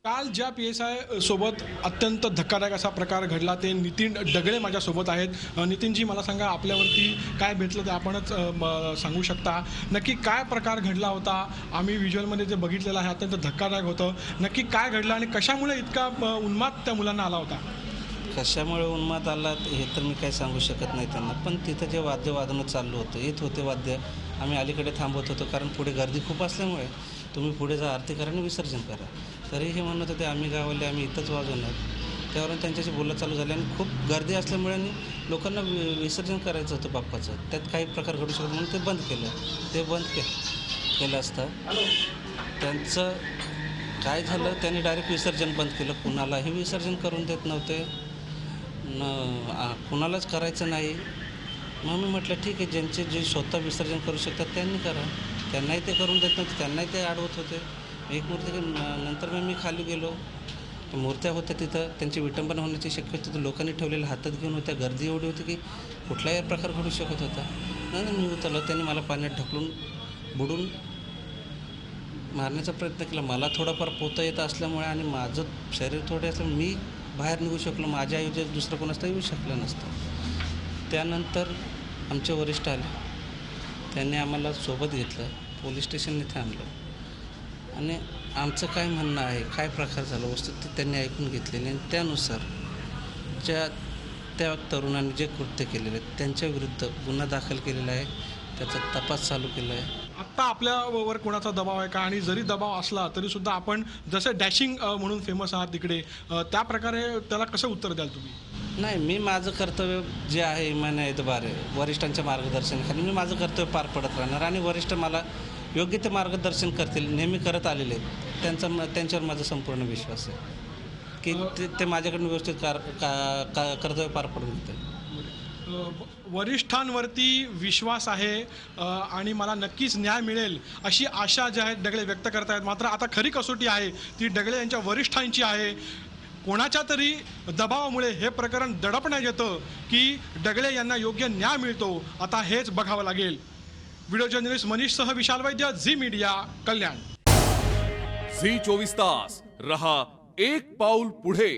काल ज्या पी-एस-आय सोबत अत्यंत धक्कादायक असा प्रकार घडला ते नितीन डगळे माझ्यासोबत आहेत. नितीनजी, मला सांगा, आपल्यावरती काय भेटलं ते आपणच सांगू शकता. नक्की काय प्रकार घडला होता? आम्ही व्हिज्युअलमध्ये जे बघितलेलं आहे अत्यंत धक्कादायक होतं. नक्की काय घडलं आणि कशामुळे इतका उन्माद त्या मुलांना आला होता? कशामुळे उन्माद आला हे तर मी काही सांगू शकत नाही त्यांना. पण तिथं जे वाद्य वाजवणं चाललं होतं, येत होते वाद्य. आम्ही अलीकडे थांबवत होतो कारण पुढे गर्दी खूप असल्यामुळे तुम्ही पुढे जा, आरती करा आणि विसर्जन करा. तरीही हे म्हणत होते आम्ही गावाले, आम्ही इथंच वाजवणार. त्यावरून त्यांच्याशी बोलणं चालू झालं आणि खूप गर्दी असल्यामुळे लोकांना विसर्जन करायचं होतं बाप्पाचं. त्यात काही प्रकार घडू शकतो म्हणून ते बंद केलं. ते बंद केलं असतं त्यांचं काय झालं, त्यांनी डायरेक्ट विसर्जन बंद केलं. कुणालाही विसर्जन करून देत नव्हते, कुणालाच करायचं नाही. मग मी म्हटलं ठीक आहे, ज्यांचे जे स्वतः विसर्जन करू शकतात त्यांनी करा. त्यांनाही ते करून देत नव्हते, त्यांनाही ते अडवत होते. एक मूर्ती नंतर मग मी खाली गेलो, मूर्त्या होत्या तिथं, त्यांची विटंबना होण्याची शक्यता होती. लोकांनी ठेवलेल्या हातात घेऊन होत्या, गर्दी एवढी होती की कुठलाही प्रकार घडू शकत होता. नंतर मी उतरलो, त्यांनी मला पाण्यात ढकलून बुडून मारण्याचा प्रयत्न केला. मला थोडाफार पोहता येत असल्यामुळे आणि माझं शरीर थोडे असल्यामुळे मी बाहेर निघू शकलो. माझ्या ऐवजी दुसरं कोणाचं येऊ शकलं नसतं. त्यानंतर आमचे वरिष्ठ आले, त्यांनी आम्हाला सोबत घेतलं, पोलीस स्टेशन इथे आणलं आणि आमचं काय म्हणणं आहे, काय प्रकार झाला वस्तू ते त्यांनी ऐकून घेतलेले आणि त्यानुसार त्या तरुणांनी जे कृत्य केलेले आहेत त्यांच्याविरुद्ध गुन्हा दाखल केलेला आहे. त्याचा तपास चालू केला आहे. आत्ता आपल्यावर कोणाचा दबाव आहे का? आणि जरी दबाव असला तरीसुद्धा आपण जसं डॅशिंग म्हणून फेमस आहात तिकडे, त्या प्रकारे त्याला कसं उत्तर द्याल तुम्ही? नाही, मी माझं कर्तव्य जे आहे इमानतबारे वरिष्ठांच्या मार्गदर्शनाखाली मी माझं कर्तव्य पार पडत राहणार आणि वरिष्ठ मला योग्य ते मार्गदर्शन करतील, नेहमी करत आलेले आहेत. त्यांच्यावर माझा संपूर्ण विश्वास आहे की ते माझ्याकडून व्यवस्थित कर्तव्य पार पडून घेतील. वरिष्ठांवरती विश्वास आहे आणि मला नक्कीच न्याय मिळेल अशी आशा जी आहे डगळे व्यक्त करत आहेत. मात्र आता खरी कसोटी आहे ती डगळे यांच्या वरिष्ठांची आहे. कोणाच्या तरी दबावामुळे हे प्रकरण दडपण्यात येतं की डगळे यांना योग्य न्याय मिळतो, आता हेच बघावं लागेल. व्हिडिओ जर्नलिस्ट मनीषसह विशाल वैद्य, झी मीडिया, कल्याण. झी 24 तास रहा एक पाऊल पुढे.